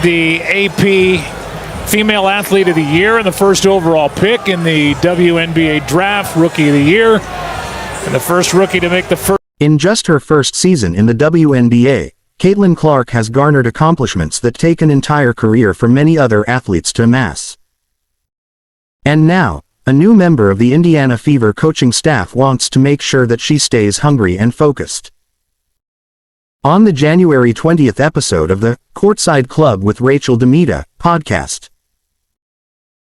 the AP Female Athlete of the Year and the first overall pick in the WNBA Draft, Rookie of the Year, and the first rookie to make the first. In just her first season in the WNBA, Caitlin Clarke has garnered accomplishments that take an entire career for many other athletes to amass. And now, a new member of the Indiana Fever coaching staff wants to make sure that she stays hungry and focused. On the January 20th episode of the Courtside Club with Rachel DeMita podcast,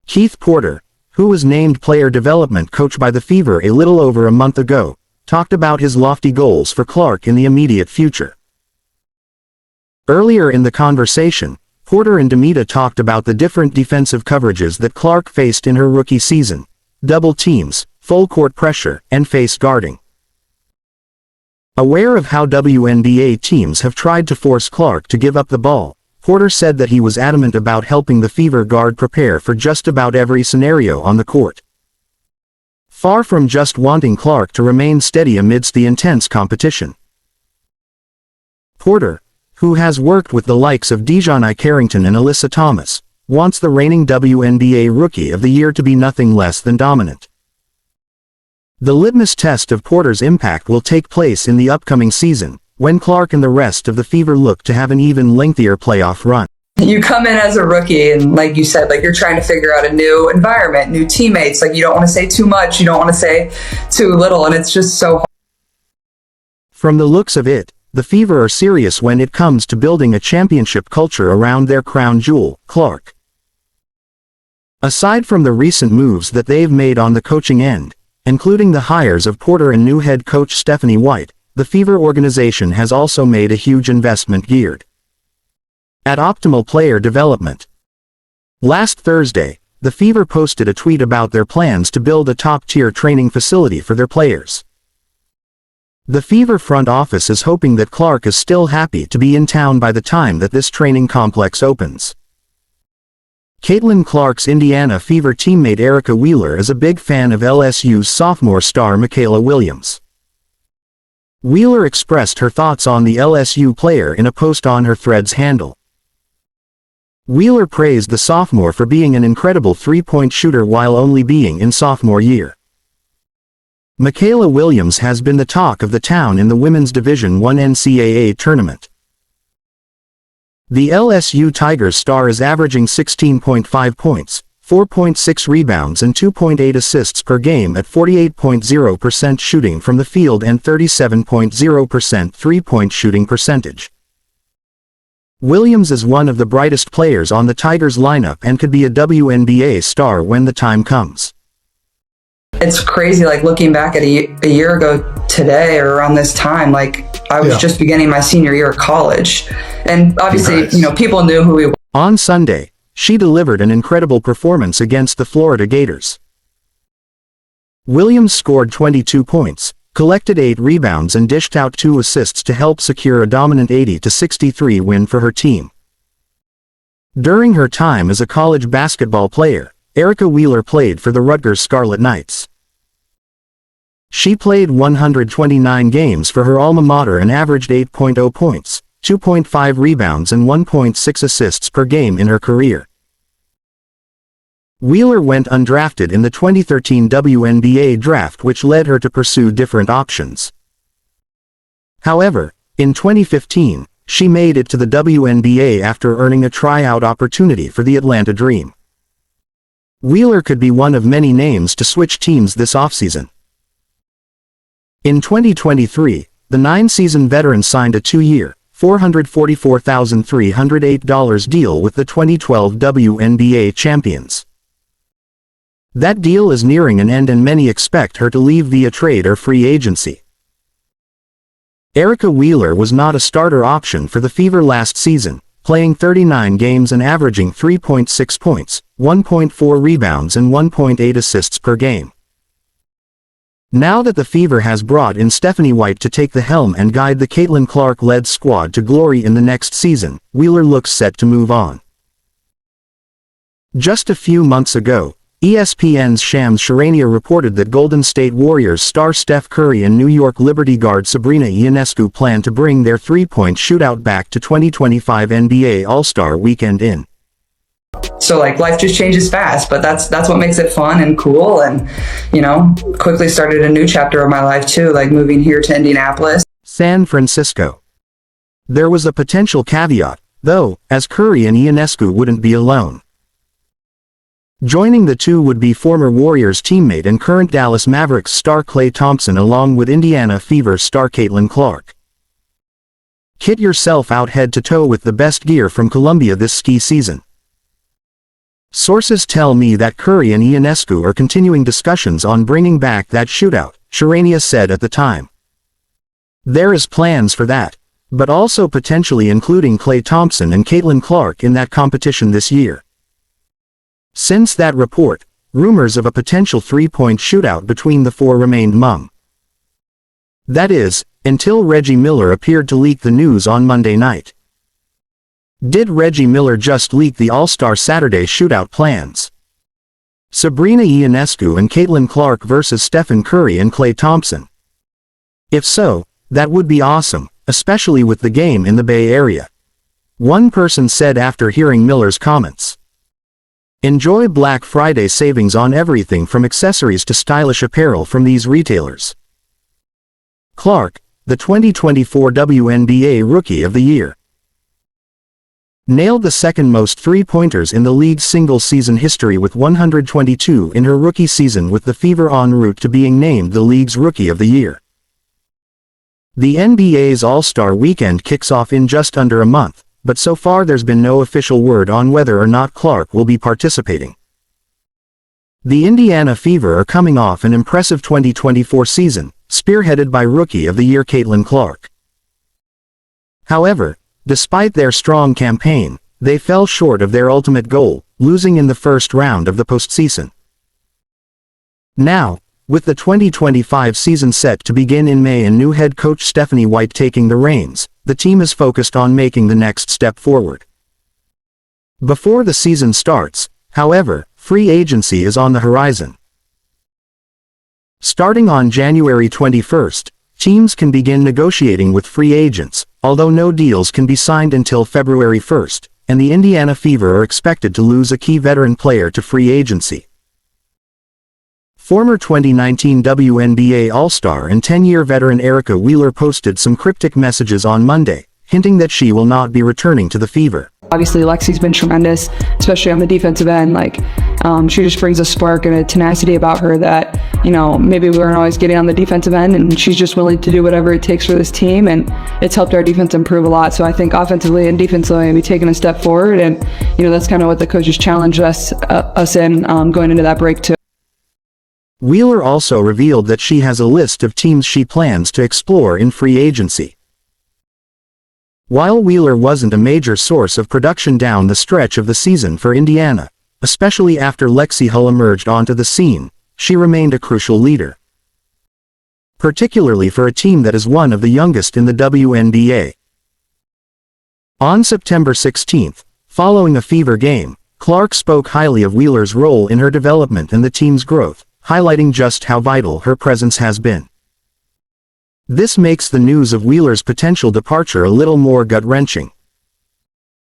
Keith Porter, who was named player development coach by the Fever a little over a month ago, talked about his lofty goals for Clarke in the immediate future. Earlier in the conversation, Porter and DeMita talked about the different defensive coverages that Clarke faced in her rookie season: double teams, full court pressure, and face guarding. Aware of how WNBA teams have tried to force Clarke to give up the ball, Porter said that he was adamant about helping the Fever guard prepare for just about every scenario on the court. Far from just wanting Clarke to remain steady amidst the intense competition. Porter, who has worked with the likes of Dejounte Carrington and Alyssa Thomas, wants the reigning WNBA Rookie of the Year to be nothing less than dominant. The litmus test of Porter's impact will take place in the upcoming season, when Clarke and the rest of the Fever look to have an even lengthier playoff run. You come in as a rookie and like you said, like you're trying to figure out a new environment, new teammates. Like you don't want to say too much, you don't want to say too little, and it's just so hard. From the looks of it, the Fever are serious when it comes to building a championship culture around their crown jewel, Clarke. Aside from the recent moves that they've made on the coaching end, including the hires of Porter and new head coach Stephanie White, the Fever organization has also made a huge investment geared at optimal player development. Last Thursday, the Fever posted a tweet about their plans to build a top-tier training facility for their players. The Fever front office is hoping that Clarke is still happy to be in town by the time that this training complex opens. Caitlin Clarke's Indiana Fever teammate Erica Wheeler is a big fan of LSU's sophomore star Michaela Williams. Wheeler expressed her thoughts on the LSU player in a post on her Threads handle. Wheeler praised the sophomore for being an incredible three-point shooter while only being in sophomore year. Michaela Williams has been the talk of the town in the Women's Division I NCAA tournament. The LSU Tigers star is averaging 16.5 points, 4.6 rebounds and 2.8 assists per game at 48.0% shooting from the field and 37.0% three-point shooting percentage. Williams is one of the brightest players on the Tigers lineup and could be a WNBA star when the time comes. It's crazy, like looking back at a year ago today or around this time, like I was just beginning my senior year of college. And obviously, people knew who we were. On Sunday, she delivered an incredible performance against the Florida Gators. Williams scored 22 points, collected 8 rebounds and dished out 2 assists to help secure a dominant 80-63 win for her team. During her time as a college basketball player, Erica Wheeler played for the Rutgers Scarlet Knights. She played 129 games for her alma mater and averaged 8.0 points, 2.5 rebounds and 1.6 assists per game in her career. Wheeler went undrafted in the 2013 WNBA draft, which led her to pursue different options. However, in 2015, she made it to the WNBA after earning a tryout opportunity for the Atlanta Dream. Wheeler could be one of many names to switch teams this offseason. In 2023, the 9-season veteran signed a 2-year, $444,308 deal with the 2012 WNBA champions. That deal is nearing an end and many expect her to leave via trade or free agency. Erica Wheeler was not a starter option for the Fever last season, playing 39 games and averaging 3.6 points, 1.4 rebounds and 1.8 assists per game. Now that the Fever has brought in Stephanie White to take the helm and guide the Caitlin Clarke-led squad to glory in the next season, Wheeler looks set to move on. Just a few months ago, ESPN's Shams Charania reported that Golden State Warriors star Steph Curry and New York Liberty guard Sabrina Ionescu plan to bring their three-point shootout back to 2025 NBA All-Star Weekend in. So like life just changes fast, but that's what makes it fun and cool. And, quickly started a new chapter of my life too, like moving here to Indianapolis. San Francisco. There was a potential caveat, though, as Curry and Ionescu wouldn't be alone. Joining the two would be former Warriors teammate and current Dallas Mavericks star Klay Thompson along with Indiana Fever star Clarke. Kit yourself out head to toe with the best gear from Columbia this ski season. Sources tell me that Curry and Ionescu are continuing discussions on bringing back that shootout, Charania said at the time. There is plans for that, but also potentially including Klay Thompson and Clarke in that competition this year. Since that report, rumors of a potential three-point shootout between the four remained mum. That is, until Reggie Miller appeared to leak the news on Monday night. Did Reggie Miller just leak the All-Star Saturday shootout plans? Sabrina Ionescu and Clarke versus Stephen Curry and Klay Thompson. If so, that would be awesome, especially with the game in the Bay Area. One person said after hearing Miller's comments. Enjoy Black Friday savings on everything from accessories to stylish apparel from these retailers. Clarke, the 2024 WNBA Rookie of the Year. Nailed the second most three-pointers in the league's single-season history with 122 in her rookie season with the Fever en route to being named the league's Rookie of the Year. The NBA's All-Star Weekend kicks off in just under a month, but so far there's been no official word on whether or not Clarke will be participating. The Indiana Fever are coming off an impressive 2024 season, spearheaded by Rookie of the Year Clarke. However, despite their strong campaign, they fell short of their ultimate goal, losing in the first round of the postseason. Now, with the 2025 season set to begin in May and new head coach Stephanie White taking the reins, the team is focused on making the next step forward. Before the season starts, however, free agency is on the horizon. Starting on January 21st, teams can begin negotiating with free agents, although no deals can be signed until February 1st, and the Indiana Fever are expected to lose a key veteran player to free agency. Former 2019 WNBA All-Star and 10-year veteran Erica Wheeler posted some cryptic messages on Monday, hinting that she will not be returning to the Fever. Obviously, Lexi's been tremendous, especially on the defensive end. She just brings a spark and a tenacity about her that, maybe we weren't always getting on the defensive end, and she's just willing to do whatever it takes for this team, and it's helped our defense improve a lot. So I think offensively and defensively, we'll be taking a step forward, and, that's kind of what the coaches challenged us in going into that break too. Wheeler also revealed that she has a list of teams she plans to explore in free agency. While Wheeler wasn't a major source of production down the stretch of the season for Indiana, especially after Lexi Hull emerged onto the scene, she remained a crucial leader. Particularly for a team that is one of the youngest in the WNBA. On September 16, following a Fever game, Clarke spoke highly of Wheeler's role in her development and the team's growth, highlighting just how vital her presence has been. This makes the news of Wheeler's potential departure a little more gut-wrenching.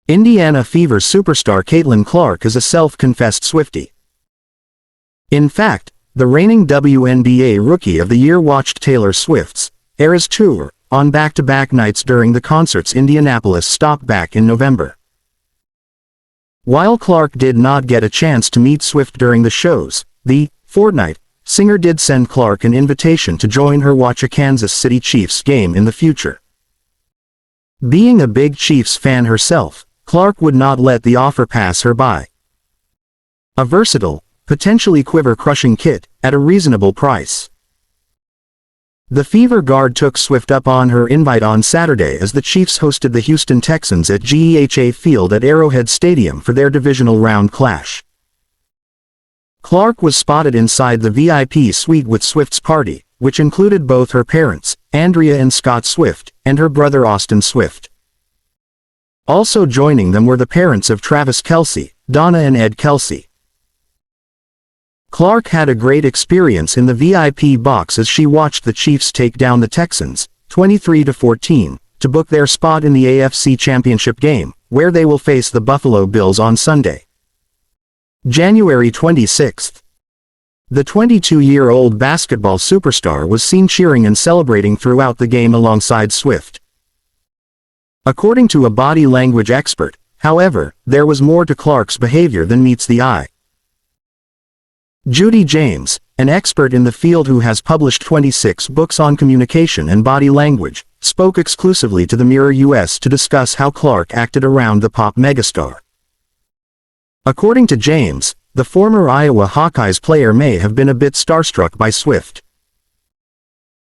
Indiana Fever superstar Clarke is a self-confessed Swiftie. In fact, the reigning WNBA Rookie of the Year watched Taylor Swift's Eras Tour on back-to-back nights during the concert's Indianapolis stop back in November. While Clarke did not get a chance to meet Swift during the shows, the fortnight singer did send Clarke an invitation to join her watch a Kansas City Chiefs game in the future. Being a big Chiefs fan herself, Clarke would not let the offer pass her by. A versatile, potentially quiver-crushing kit, at a reasonable price. The Fever guard took Swift up on her invite on Saturday as the Chiefs hosted the Houston Texans at GEHA Field at Arrowhead Stadium for their divisional round clash. Clarke was spotted inside the VIP suite with Swift's party, which included both her parents, Andrea and Scott Swift, and her brother Austin Swift. Also joining them were the parents of Travis Kelce, Donna and Ed Kelce. Clarke had a great experience in the VIP box as she watched the Chiefs take down the Texans, 23-14, to book their spot in the AFC Championship game, where they will face the Buffalo Bills on Sunday. January 26. The 22-year-old basketball superstar was seen cheering and celebrating throughout the game alongside Swift. According to a body language expert, however, there was more to Clarke's behavior than meets the eye. Judy James, an expert in the field who has published 26 books on communication and body language, spoke exclusively to the Mirror US to discuss how Clarke acted around the pop megastar. According to James, the former Iowa Hawkeyes player may have been a bit starstruck by Swift.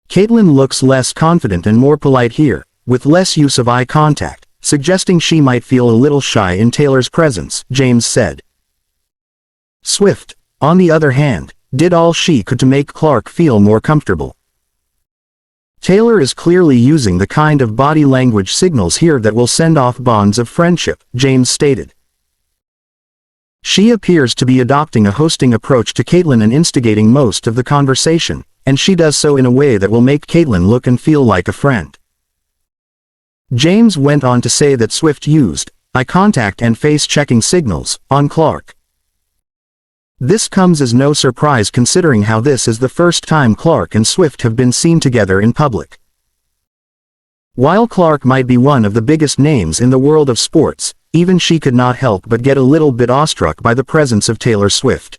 Caitlin looks less confident and more polite here, with less use of eye contact, suggesting she might feel a little shy in Taylor's presence, James said. Swift, on the other hand, did all she could to make Clarke feel more comfortable. Taylor is clearly using the kind of body language signals here that will send off bonds of friendship, James stated. She appears to be adopting a hosting approach to Caitlin and instigating most of the conversation, and she does so in a way that will make Caitlin look and feel like a friend. James went on to say that Swift used eye contact and face-checking signals on Clarke. This comes as no surprise considering how this is the first time Clarke and Swift have been seen together in public. While Clarke might be one of the biggest names in the world of sports, even she could not help but get a little bit awestruck by the presence of Taylor Swift.